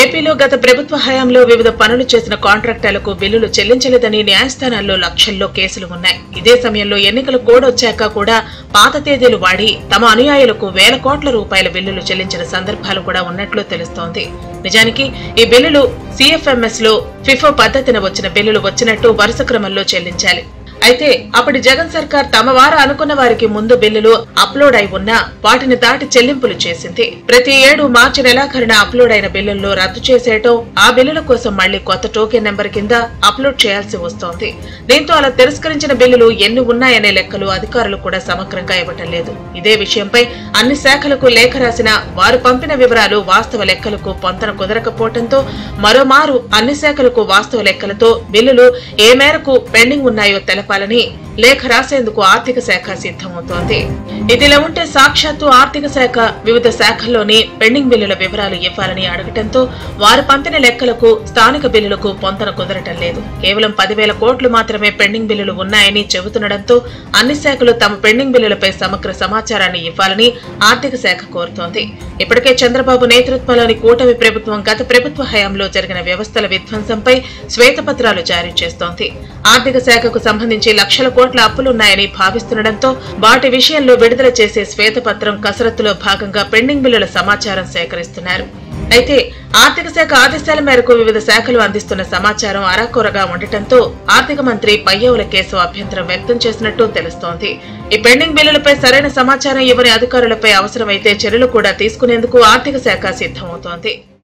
ఏపీలో గత ప్రభుత్వ హయాంలో వివిధ పనులు చేసిన కాంట్రాక్టర్లకు బిల్లులు చెల్లించలేదని న్యాయస్థానాల్లో లక్షల్లో కేసులు ఉన్నాయి. ఇదే సమయంలో ఎన్నికల కోడ్ వచ్చాక కూడా పాత తేదీలు వాడి తమ అనుయాయులకు వేల కోట్ల రూపాయల బిల్లులు చెల్లించిన సందర్భాలు కూడా ఉన్నట్లు తెలుస్తోంది. నిజానికి ఈ బిల్లులు సిఎఫ్ఎంఎస్ లో ఫిఫో పద్ధతిన వచ్చిన బిల్లులు వచ్చినట్టు వరుస క్రమంలో చెల్లించాలి. అయితే అప్పటి జగన్ సర్కార్ తమ వారు అనుకున్న వారికి ముందు బిల్లులు అప్లోడ్ అయి ఉన్నా వాటిని దాటి చెల్లింపులు చేసింది. ప్రతి ఏడు మార్చి నెలాఖరున అప్లోడ్ అయిన బిల్లుల్లో రద్దు చేసేయటం, ఆ బిల్లుల కోసం మళ్లీ కొత్త టోకెన్ నెంబర్ కింద అప్లోడ్ చేయాల్సి వస్తోంది. దీంతో అలా తిరస్కరించిన బిల్లులు ఎన్ని ఉన్నాయనే లెక్కలు అధికారులు కూడా సమగ్రంగా ఇవ్వటం లేదు. ఇదే విషయంపై అన్ని శాఖలకు లేఖ రాసిన వారు పంపిన వివరాలు వాస్తవ లెక్కలకు పొంతన కుదరకపోవడంతో మరోమారు అన్ని శాఖలకు వాస్తవ లెక్కలతో బిల్లులు ఏ మేరకు పెండింగ్ ఉన్నాయో తెలపాలని లేఖ రాసేందుకు ఆర్థిక శాఖ సిద్ధమవుతోంది. ఇదిలా ఉంటే సాక్షాత్తు ఆర్థిక శాఖ వివిధ శాఖల్లోని పెండింగ్ బిల్లుల వివరాలు ఇవ్వాలని అడగటంతో వారు పంపిన లెక్కలకు స్థానిక బిల్లులకు పొంతన కుదరటం లేదు. కేవలం 10,000 కోట్లు మాత్రమే పెండింగ్ బిల్లులు ఉన్నాయని చెబుతుండటంతో అన్ని శాఖలు తమ పెండింగ్ బిల్లులపై సమగ్ర సమాచారాన్ని ఇవ్వాలని ఆర్థిక శాఖ కోరుతోంది. ఇప్పటికే చంద్రబాబు నేతృత్వంలోని కూటమి ప్రభుత్వం గత ప్రభుత్వ హయాంలో జరిగిన వ్యవస్థల విధ్వంసంపై శ్వేతపత్రాలు జారీ చేస్తోంది. ఆర్థిక శాఖకు సంబంధించి లక్షల కోట్ల అప్పులున్నాయని భావిస్తుండటంతో వాటి విషయంలో విడుదల చేసే శ్వేతపత్రం కసరత్తులో భాగంగా పెండింగ్ బిల్లుల సమాచారం సేకరిస్తున్నారు. అయితే ఆర్థిక శాఖ ఆదేశాల మేరకు వివిధ శాఖలు అందిస్తున్న సమాచారం అరాకొరగా ఉండటంతో ఆర్థిక మంత్రి పయ్యావుల కేశవ్ అభ్యంతరం వ్యక్తం చేసినట్టు తెలుస్తోంది. ఈ పెండింగ్ బిల్లులపై సరైన సమాచారం ఇవ్వని అధికారులపై అవసరమైతే చర్యలు కూడా తీసుకునేందుకు ఆర్థిక శాఖ సిద్ధమవుతోంది.